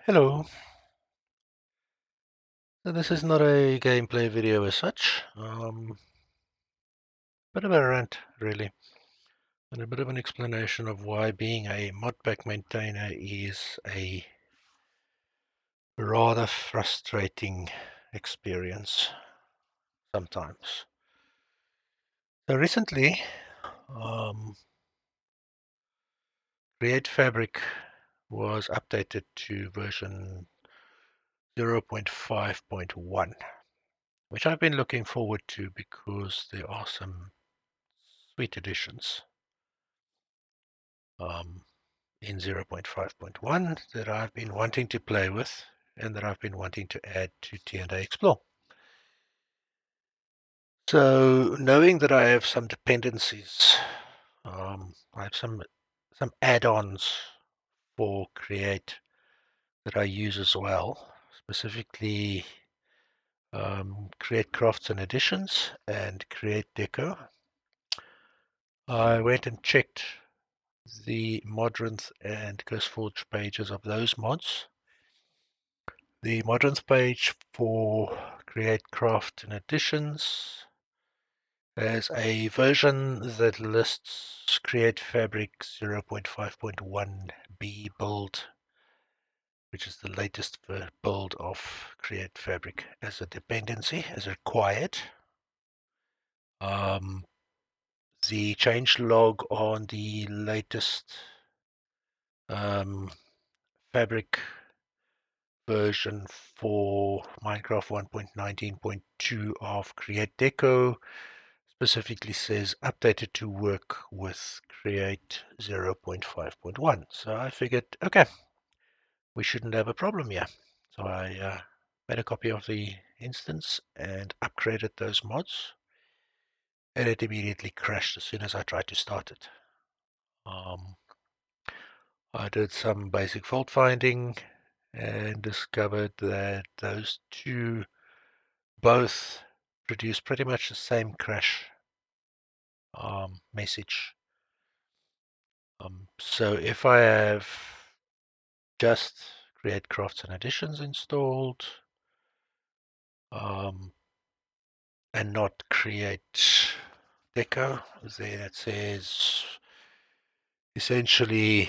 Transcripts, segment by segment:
Hello. So this is not a gameplay video as such, bit of a rant really, and a bit of an explanation of why being a modpack maintainer is a rather frustrating experience sometimes. So recently, um, Create Fabric was updated to version 0.5.1, which I've been looking forward to because there are some sweet additions. In 0.5.1 that I've been wanting to play with and that I've been wanting to add to T&A Explore. So knowing that I have some dependencies, I have some add-ons for Create that I use as well, specifically Create Crafts and Additions and Create Deco. I went and checked the Modrinth and CurseForge pages of those mods. The Modrinth page for Create Craft and Additions has a version that lists Create Fabric 0.5.1b build, which is the latest build of Create Fabric as a dependency, as required. The change log on the latest Fabric version for Minecraft 1.19.2 of Create Deco specifically says updated to work with Create 0.5.1. So I figured, okay, we shouldn't have a problem here. So I made a copy of the instance and upgraded those mods, and it immediately crashed as soon as I tried to start it. I did some basic fault finding and discovered that those two both produce pretty much the same crash message. So if I have just Create Crafts and Additions installed and not Create Deco, then it says essentially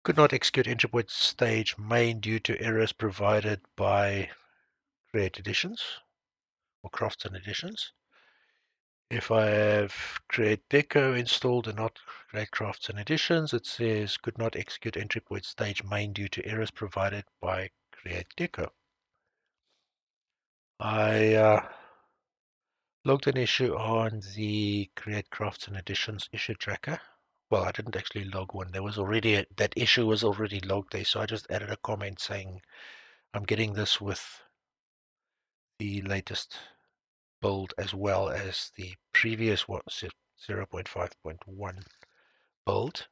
could not execute entry point stage main due to errors provided by Create Additions or Crafts and Additions. If I have Create Deco installed and not Create Crafts and Additions, it says could not execute entry point stage main due to errors provided by Create Deco. I logged an issue on the Create Crafts and Additions issue tracker. Well, I didn't actually log one. There was already that issue was already logged there, so I just added a comment saying I'm getting this with the latest build as well as the previous 0.5.1 build.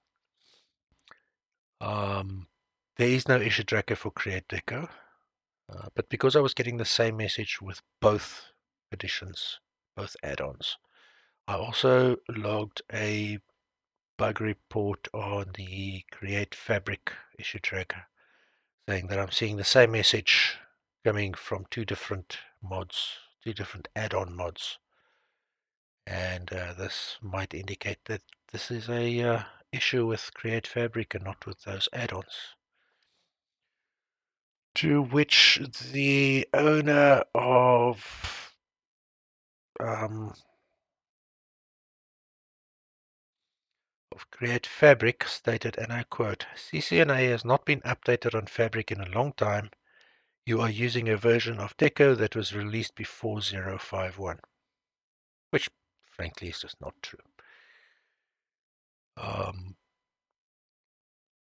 There is no issue tracker for Create Deco, but because I was getting the same message with both additions, both add-ons, I also logged a bug report on the Create Fabric issue tracker saying that I'm seeing the same message coming from two different mods, two different add-on mods. And this might indicate that this is a issue with Create Fabric and not with those add-ons. To which the owner of Create Fabric stated, and I quote, CCNA has not been updated on Fabric in a long time. You are using a version of Deco that was released before 0.5.1, which frankly is just not true.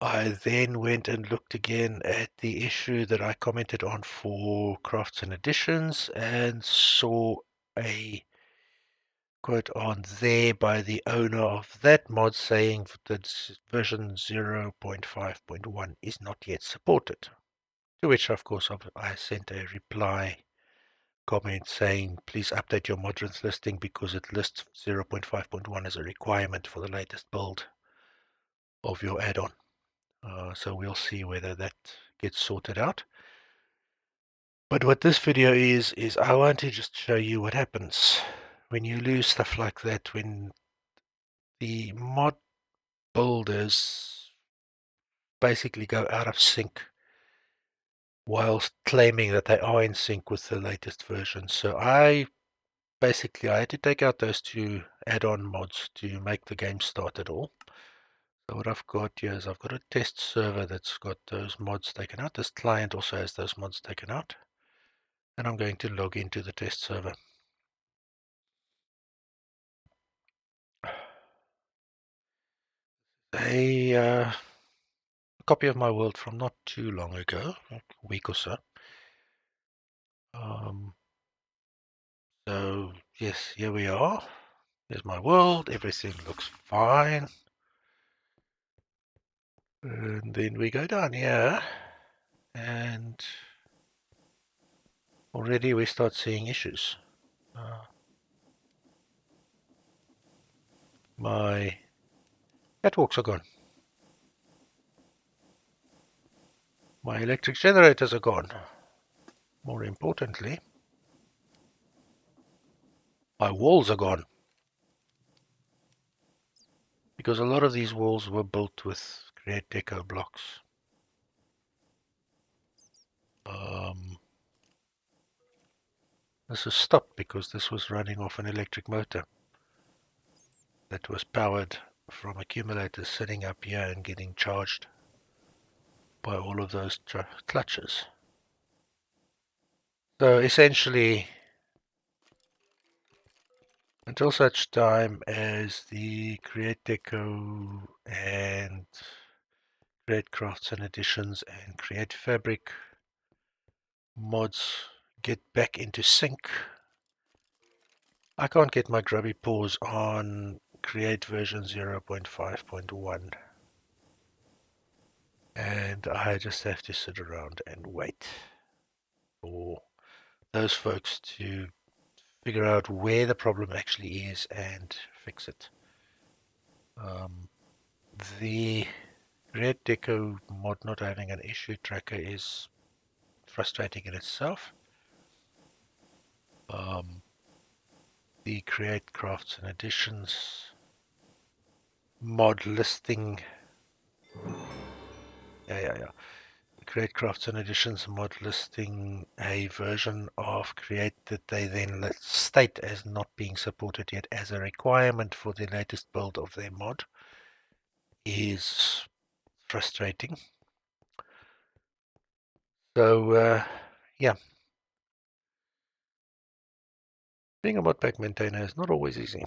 I then went and looked again at the issue that I commented on for Crafts and Additions and saw a quote on there by the owner of that mod saying that version 0.5.1 is not yet supported. To which, of course, I sent a reply comment saying, please update your Modrinth listing because it lists 0.5.1 as a requirement for the latest build of your add-on. So we'll see whether that gets sorted out. But what this video is I want to just show you what happens when you lose stuff like that, when the mod builders basically go out of sync whilst claiming that they are in sync with the latest version. So I had to take out those two add-on mods to make the game start at all. So what I've got here is I've got a test server that's got those mods taken out. This client also has those mods taken out. And I'm going to log into the test server. A copy of my world from not too long ago, like a week or so. So yes, here we are. There's my world. Everything looks fine. And then we go down here, and already we start seeing issues. My catwalks are gone. My electric generators are gone. More importantly, my walls are gone. Because a lot of these walls were built with Create Deco blocks. This is stopped because this was running off an electric motor that was powered from accumulators sitting up here and getting charged by all of those clutches. So essentially, until such time as the Create Deco and Create Crafts and Additions and Create Fabric mods get back into sync, I can't get my grubby paws on Create version 0.5.1. And I just have to sit around and wait for those folks to figure out where the problem actually is and fix it. The Red Deco mod not having an issue tracker is frustrating in itself. The Create Crafts and Additions mod listing, Create Crafts and Additions mod listing a version of Create that they then state as not being supported yet as a requirement for the latest build of their mod is frustrating. So, yeah. Being a modpack maintainer is not always easy.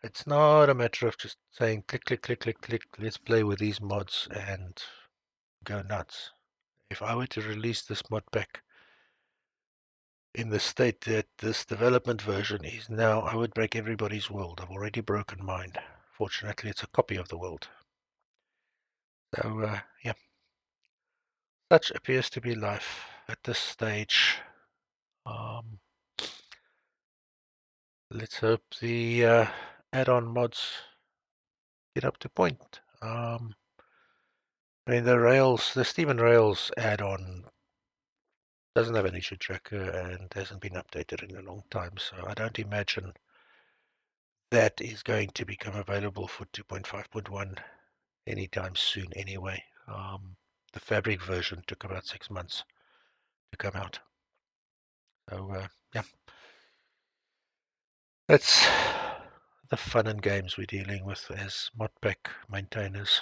It's not a matter of just saying click, click, click, click, click, let's play with these mods and go nuts. If I were to release this modpack in the state that this development version is now, I would break everybody's world. I've already broken mine. Fortunately, it's a copy of the world. So, yeah. Such appears to be life at this stage. Let's hope the add-on mods get up to point. I mean, the Steven Rails add-on doesn't have an issue tracker and hasn't been updated in a long time, so I don't imagine that is going to become available for 2.5.1 anytime soon anyway. The Fabric version took about 6 months to come out. So, yeah. That's the fun and games we're dealing with as modpack maintainers.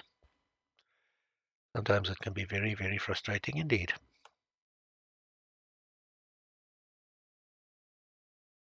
Sometimes it can be very, very frustrating indeed.